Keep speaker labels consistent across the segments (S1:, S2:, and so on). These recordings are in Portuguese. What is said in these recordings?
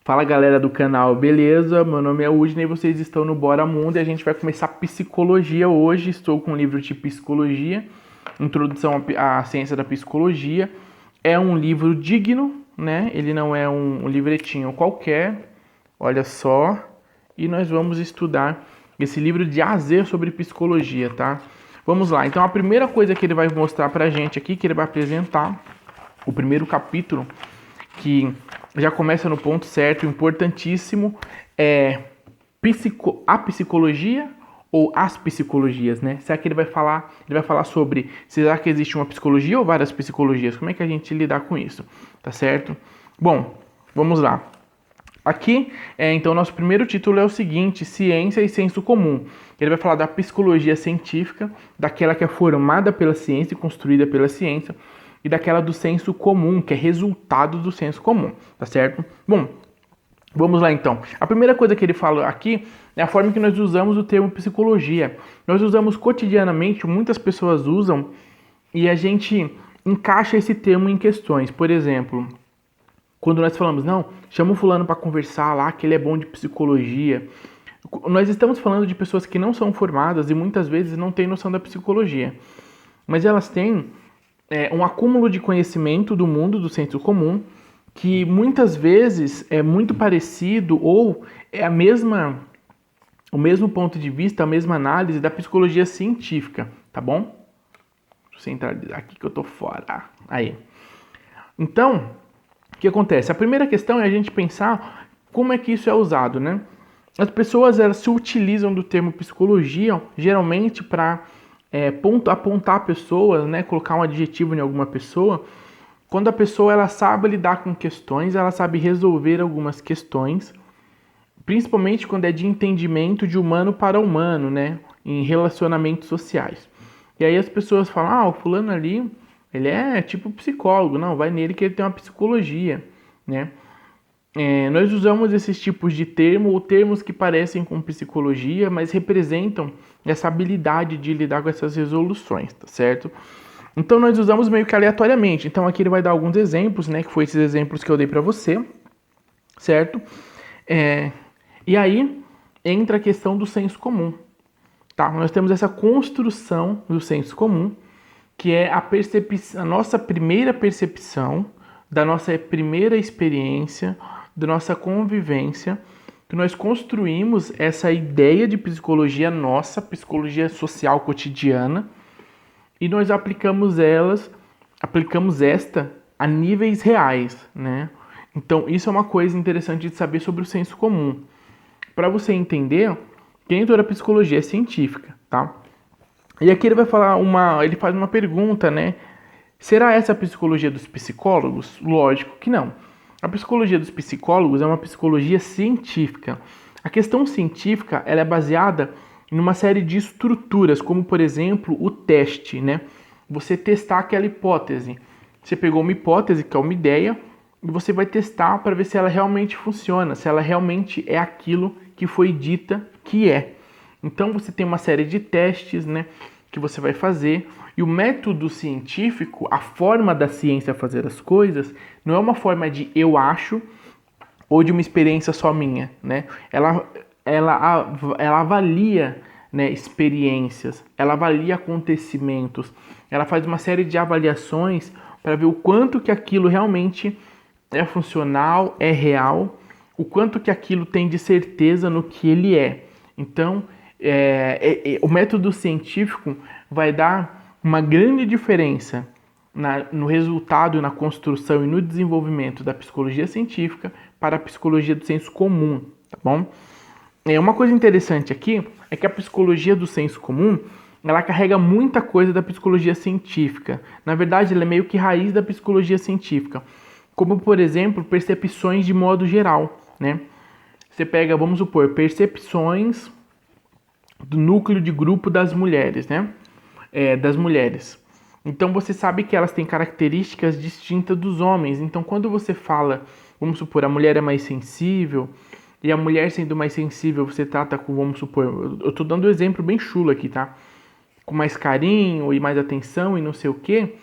S1: Fala galera do canal, beleza? Meu nome é Udney e vocês estão no Bora Mundo e a gente vai começar psicologia hoje. Estou com um livro de psicologia, Introdução à Ciência da Psicologia. É um livro digno, né? Ele não é um livretinho qualquer, olha só. E nós vamos estudar esse livro de A a Z sobre psicologia, tá? Vamos lá, então a primeira coisa que ele vai mostrar pra gente aqui, que ele vai apresentar, o primeiro capítulo, que já começa no ponto certo, importantíssimo, é a psicologia ou as psicologias, né? Será que ele vai falar sobre, será que existe uma psicologia ou várias psicologias? Como é que a gente lidar com isso? Tá certo? Bom, vamos lá. Aqui, então, nosso primeiro título é o seguinte: Ciência e Senso Comum. Ele vai falar da psicologia científica, daquela que é formada pela ciência e construída pela ciência, e daquela do senso comum, que é resultado do senso comum, tá certo? Bom, vamos lá então. A primeira coisa que ele fala aqui é a forma que nós usamos o termo psicologia. Nós usamos cotidianamente, muitas pessoas usam, e a gente encaixa esse termo em questões. Por exemplo, quando nós falamos, não, chama o fulano para conversar lá, que ele é bom de psicologia. Nós estamos falando de pessoas que não são formadas e muitas vezes não têm noção da psicologia. Mas elas têm um acúmulo de conhecimento do mundo, do senso comum, que muitas vezes é muito parecido ou é o mesmo ponto de vista, a mesma análise da psicologia científica, tá bom? Deixa eu centralizar aqui que eu tô fora. Aí. Então, o que acontece? A primeira questão é a gente pensar como é que isso é usado, né? As pessoas elas se utilizam do termo psicologia geralmente para apontar pessoas, né? Colocar um adjetivo em alguma pessoa. Quando a pessoa ela sabe lidar com questões, ela sabe resolver algumas questões, principalmente quando é de entendimento de humano para humano, né? Em relacionamentos sociais. E aí as pessoas falam, o fulano ali, ele é tipo psicólogo. Não, vai nele que ele tem uma psicologia, né? Nós usamos esses tipos de termo ou termos que parecem com psicologia, mas representam essa habilidade de lidar com essas resoluções, tá certo? Então nós usamos meio que aleatoriamente. Então aqui ele vai dar alguns exemplos, né? Que foi esses exemplos que eu dei para você, certo? E aí entra a questão do senso comum, tá? Nós temos essa construção do senso comum, que é a nossa primeira percepção, da nossa primeira experiência, da nossa convivência, que nós construímos essa ideia de psicologia nossa, psicologia social cotidiana, e nós aplicamos esta a níveis reais, né? Então, isso é uma coisa interessante de saber sobre o senso comum. Para você entender, dentro da psicologia científica, tá? E aqui ele faz uma pergunta, né? Será essa a psicologia dos psicólogos? Lógico que não. A psicologia dos psicólogos é uma psicologia científica. A questão científica ela é baseada numa série de estruturas, como por exemplo o teste, né? Você testar aquela hipótese. Você pegou uma hipótese, que é uma ideia, e você vai testar para ver se ela realmente funciona, se ela realmente é aquilo que foi dita que é. Então você tem uma série de testes, né, que você vai fazer, e o método científico, a forma da ciência fazer as coisas, não é uma forma de eu acho ou de uma experiência só minha, né? Ela avalia, né, experiências, ela avalia acontecimentos, ela faz uma série de avaliações para ver o quanto que aquilo realmente é funcional, é real, o quanto que aquilo tem de certeza no que ele é. Então, o método científico vai dar uma grande diferença no resultado, na construção e no desenvolvimento da psicologia científica para a psicologia do senso comum, tá bom? Uma coisa interessante aqui é que a psicologia do senso comum ela carrega muita coisa da psicologia científica. Na verdade, ela é meio que raiz da psicologia científica, como, por exemplo, percepções de modo geral, né? Você pega, vamos supor, percepções do núcleo de grupo das mulheres, né? Das mulheres. Então você sabe que elas têm características distintas dos homens. Então quando você fala, vamos supor, a mulher é mais sensível, e a mulher sendo mais sensível você trata com, vamos supor, eu tô dando um exemplo bem chulo aqui, tá? Com mais carinho e mais atenção e não sei o quê.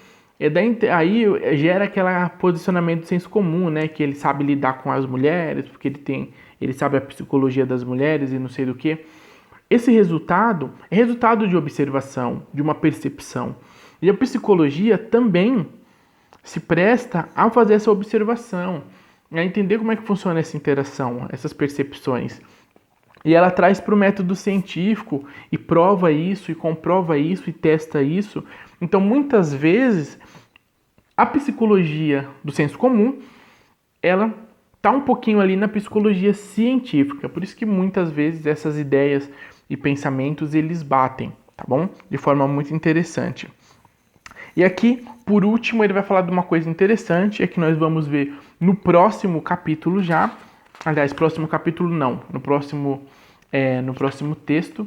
S1: Aí gera aquele posicionamento do senso comum, né? Que ele sabe lidar com as mulheres, porque ele sabe a psicologia das mulheres e não sei do que. Esse resultado é resultado de observação, de uma percepção. E a psicologia também se presta a fazer essa observação, a entender como é que funciona essa interação, essas percepções. E ela traz para o método científico e prova isso, e comprova isso, e testa isso. Então, muitas vezes, a psicologia do senso comum, ela está um pouquinho ali na psicologia científica. Por isso que muitas vezes essas ideias e pensamentos, eles batem, tá bom? De forma muito interessante. E aqui, por último, ele vai falar de uma coisa interessante, é que nós vamos ver no próximo capítulo já. Aliás, próximo capítulo não, no próximo texto,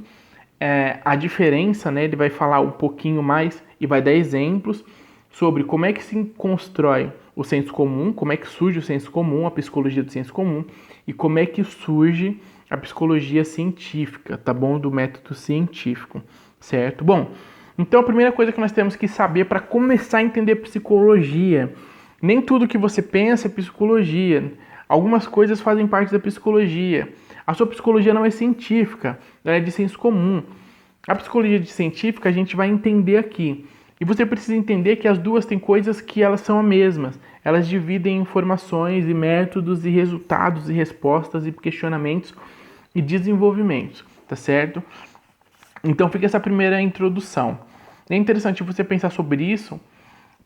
S1: a diferença, né? Ele vai falar um pouquinho mais e vai dar exemplos sobre como é que se constrói o senso comum, como é que surge o senso comum, a psicologia do senso comum, e como é que surge a psicologia científica, tá bom? Do método científico, certo? Bom, então a primeira coisa que nós temos que saber para começar a entender psicologia, nem tudo que você pensa é psicologia. Algumas coisas fazem parte da psicologia. A sua psicologia não é científica, ela é de senso comum. A psicologia científica a gente vai entender aqui. E você precisa entender que as duas têm coisas que elas são as mesmas. Elas dividem informações e métodos e resultados e respostas e questionamentos e desenvolvimentos, tá certo? Então fica essa primeira introdução. É interessante você pensar sobre isso,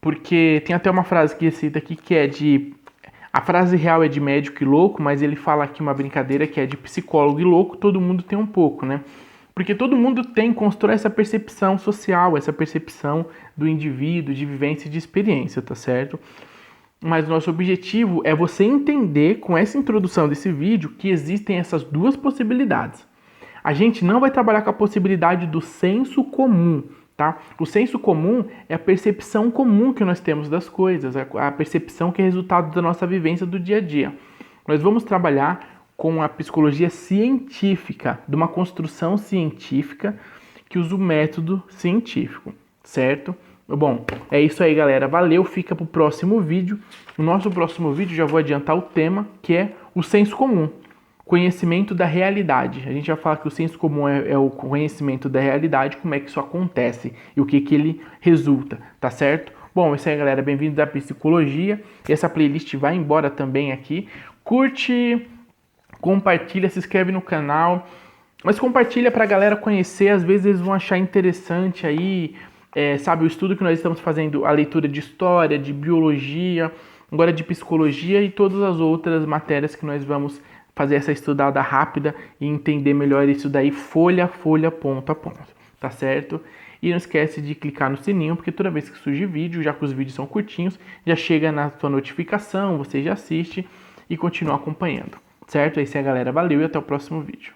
S1: porque tem até uma frase que cita aqui que é de... A frase real é de médico e louco, mas ele fala aqui uma brincadeira que é de psicólogo e louco, todo mundo tem um pouco, né? Porque todo mundo constrói essa percepção social, essa percepção do indivíduo, de vivência e de experiência, tá certo? Mas nosso objetivo é você entender, com essa introdução desse vídeo, que existem essas duas possibilidades. A gente não vai trabalhar com a possibilidade do senso comum, tá? O senso comum é a percepção comum que nós temos das coisas, a percepção que é resultado da nossa vivência do dia a dia. Nós vamos trabalhar com a psicologia científica, de uma construção científica que usa o método científico, certo? Bom, é isso aí, galera. Valeu, fica pro próximo vídeo. No nosso próximo vídeo já vou adiantar o tema, que é o senso comum. Conhecimento da realidade. A gente vai falar que o senso comum é o conhecimento da realidade, como é que isso acontece e o que ele resulta, tá certo? Bom, é isso aí, galera. Bem-vindos à Psicologia. Essa playlist vai embora também aqui. Curte, compartilha, se inscreve no canal. Mas compartilha pra galera conhecer. Às vezes eles vão achar interessante aí, sabe, o estudo que nós estamos fazendo, a leitura de história, de biologia, agora de psicologia e todas as outras matérias que nós vamos fazer essa estudada rápida e entender melhor isso daí folha a folha, ponto a ponto, tá certo? E não esquece de clicar no sininho, porque toda vez que surge vídeo, já que os vídeos são curtinhos, já chega na sua notificação, você já assiste e continua acompanhando, certo? É isso aí, galera. Valeu e até o próximo vídeo.